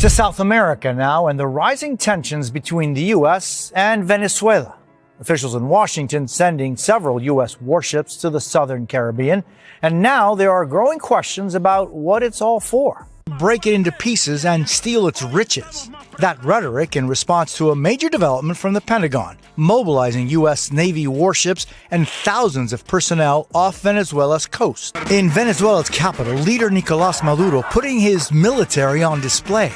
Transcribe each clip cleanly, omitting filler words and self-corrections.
To South America now, and the rising tensions between the U.S. and Venezuela. Officials in Washington sending several U.S. warships to the southern Caribbean, and now there are growing questions about what it's all for. Break it into pieces and steal its riches. That rhetoric in response to a major development from the Pentagon, mobilizing U.S. Navy warships and thousands of personnel off Venezuela's coast. In Venezuela's capital, leader Nicolás Maduro putting his military on display,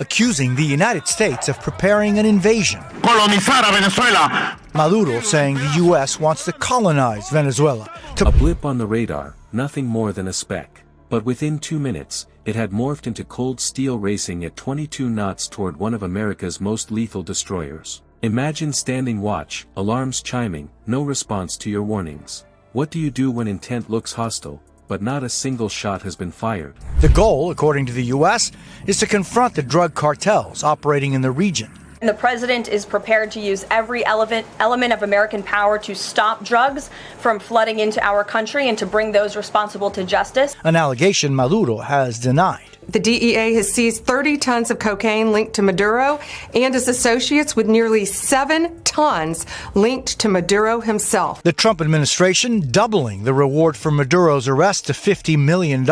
accusing the United States of preparing an invasion. Colonizar a Venezuela. Maduro saying the U.S. wants to colonize Venezuela. A blip on the radar, nothing more than a speck. But within 2 minutes, it had morphed into cold steel racing at 22 knots toward one of America's most lethal destroyers. Imagine standing watch, alarms chiming, no response to your warnings. What do you do when intent looks hostile, but not a single shot has been fired? The goal, according to the U.S., is to confront the drug cartels operating in the region. The president is prepared to use every element of American power to stop drugs from flooding into our country and to bring those responsible to justice. An allegation Maduro has denied. The DEA has seized 30 tons of cocaine linked to Maduro and his associates, with nearly 7 tons linked to Maduro himself. The Trump administration doubling the reward for Maduro's arrest to $50 million,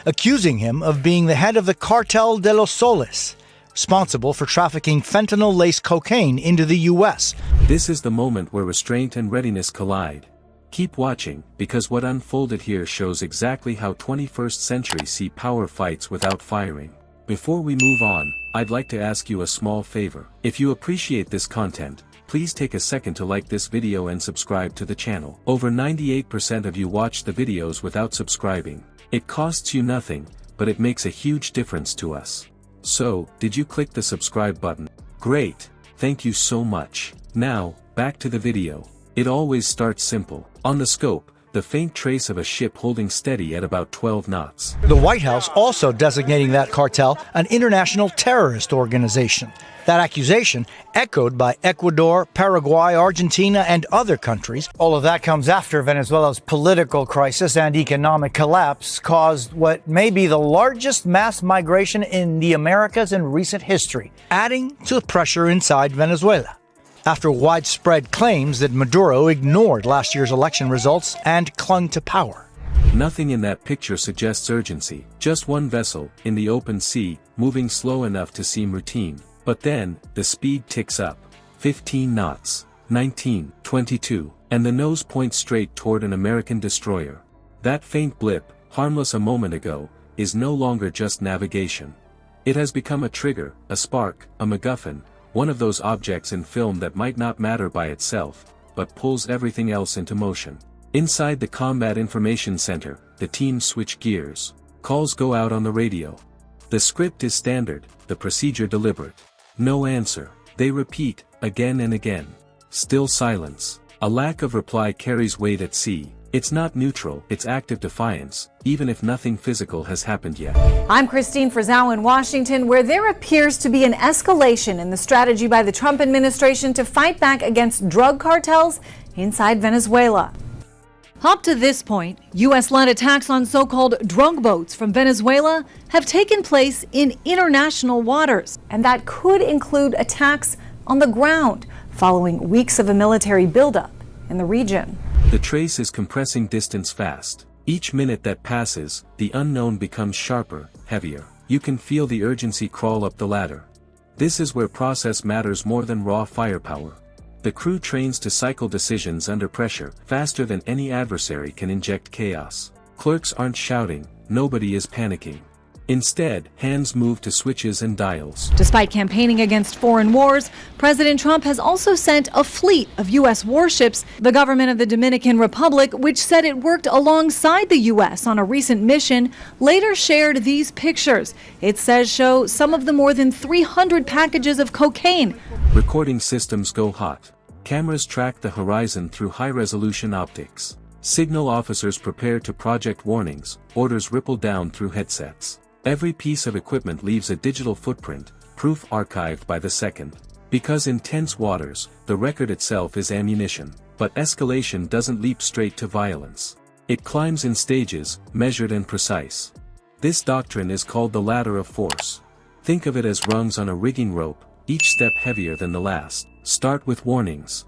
accusing him of being the head of the Cartel de los Soles, responsible for trafficking fentanyl-laced cocaine into the U.S. This is the moment where restraint and readiness collide. Keep watching, because what unfolded here shows exactly how 21st century see power fights without firing. Before we move on, I'd like to ask you a small favor. If you appreciate this content, please take a second to like this video and subscribe to the channel. Over 98% of you watch the videos without subscribing. It costs you nothing, but it makes a huge difference to us. So, did you click the subscribe button? Great, thank you so much. Now, back to the video. It always starts simple. On the scope, the faint trace of a ship holding steady at about 12 knots. The White House also designating that cartel an international terrorist organization. That accusation echoed by Ecuador, Paraguay, Argentina, and other countries. All of that comes after Venezuela's political crisis and economic collapse caused what may be the largest mass migration in the Americas in recent history, adding to the pressure inside Venezuela. After widespread claims that Maduro ignored last year's election results and clung to power. Nothing in that picture suggests urgency, just one vessel, in the open sea, moving slow enough to seem routine. But then, the speed ticks up. 15 knots, 19, 22, and the nose points straight toward an American destroyer. That faint blip, harmless a moment ago, is no longer just navigation. It has become a trigger, a spark, a MacGuffin, one of those objects in film that might not matter by itself, but pulls everything else into motion. Inside the Combat Information Center, the team switch gears. Calls go out on the radio. The script is standard, the procedure deliberate. No answer. They repeat, again and again. Still silence. A lack of reply carries weight at sea. It's not neutral, it's active defiance, even if nothing physical has happened yet. I'm Christine Frizzau in Washington, where there appears to be an escalation in the strategy by the Trump administration to fight back against drug cartels inside Venezuela. Up to this point, U.S.-led attacks on so-called drug boats from Venezuela have taken place in international waters, and that could include attacks on the ground following weeks of a military buildup in the region. The trace is compressing distance fast. Each minute that passes, the unknown becomes sharper, heavier. You can feel the urgency crawl up the ladder. This is where process matters more than raw firepower. The crew trains to cycle decisions under pressure, faster than any adversary can inject chaos. Clerks aren't shouting, nobody is panicking. Instead, hands move to switches and dials. Despite campaigning against foreign wars, President Trump has also sent a fleet of U.S. warships. The government of the Dominican Republic, which said it worked alongside the U.S. on a recent mission, later shared these pictures. It says show some of the more than 300 packages of cocaine. Recording systems go hot. Cameras track the horizon through high-resolution optics. Signal officers prepare to project warnings, orders ripple down through headsets. Every piece of equipment leaves a digital footprint, proof archived by the second. Because in tense waters, the record itself is ammunition. But escalation doesn't leap straight to violence. It climbs in stages, measured and precise. This doctrine is called the ladder of force. Think of it as rungs on a rigging rope, each step heavier than the last. Start with warnings.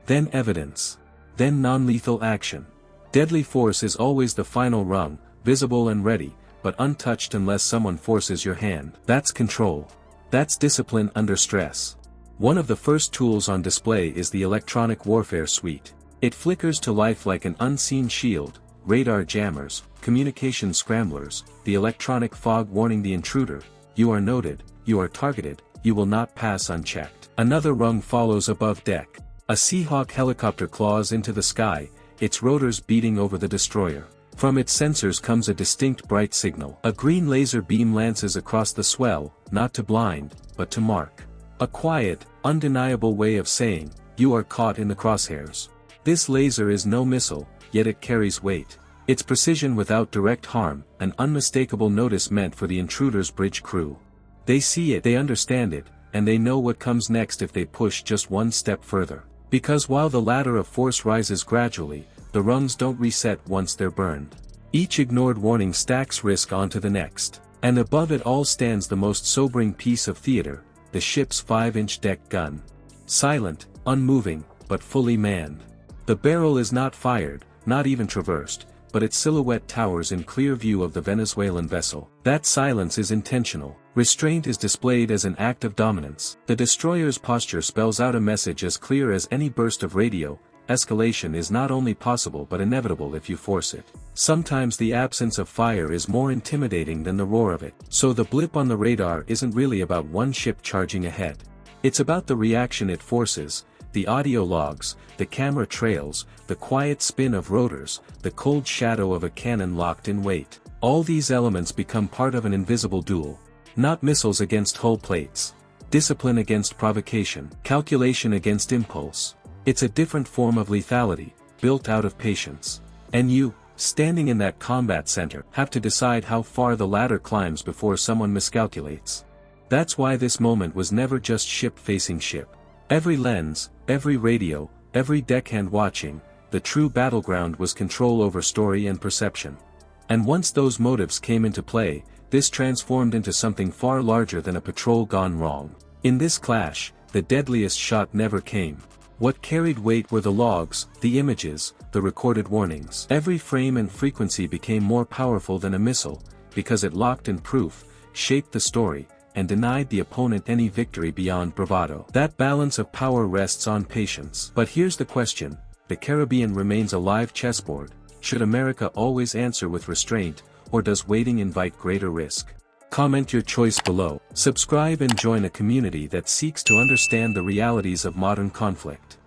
Then evidence. Then non-lethal action. Deadly force is always the final rung, visible and ready, but untouched unless someone forces your hand. That's control. That's discipline under stress. One of the first tools on display is the electronic warfare suite. It flickers to life like an unseen shield, radar jammers, communication scramblers, the electronic fog warning the intruder, you are noted, you are targeted, you will not pass unchecked. Another rung follows above deck. A Seahawk helicopter claws into the sky, its rotors beating over the destroyer. From its sensors comes a distinct bright signal. A green laser beam lances across the swell, not to blind, but to mark. A quiet, undeniable way of saying, you are caught in the crosshairs. This laser is no missile, yet it carries weight. Its precision without direct harm, an unmistakable notice meant for the intruder's bridge crew. They see it, they understand it, and they know what comes next if they push just one step further. Because while the ladder of force rises gradually, the rungs don't reset once they're burned. Each ignored warning stacks risk onto the next. And above it all stands the most sobering piece of theater, the ship's 5-inch deck gun. Silent, unmoving, but fully manned. The barrel is not fired, not even traversed, but its silhouette towers in clear view of the Venezuelan vessel. That silence is intentional. Restraint is displayed as an act of dominance. The destroyer's posture spells out a message as clear as any burst of radio: escalation is not only possible but inevitable if you force it. Sometimes the absence of fire is more intimidating than the roar of it. So the blip on the radar isn't really about one ship charging ahead. It's about the reaction it forces, the audio logs, the camera trails, the quiet spin of rotors, the cold shadow of a cannon locked in wait. All these elements become part of an invisible duel. Not missiles against hull plates. Discipline against provocation. Calculation against impulse. It's a different form of lethality, built out of patience. And you, standing in that combat center, have to decide how far the ladder climbs before someone miscalculates. That's why this moment was never just ship facing ship. Every lens, every radio, every deckhand watching, the true battleground was control over story and perception. And once those motives came into play, this transformed into something far larger than a patrol gone wrong. In this clash, the deadliest shot never came. What carried weight were the logs, the images, the recorded warnings. Every frame and frequency became more powerful than a missile, because it locked in proof, shaped the story, and denied the opponent any victory beyond bravado. That balance of power rests on patience. But here's the question: the Caribbean remains a live chessboard. Should America always answer with restraint, or does waiting invite greater risk? Comment your choice below. Subscribe and join a community that seeks to understand the realities of modern conflict.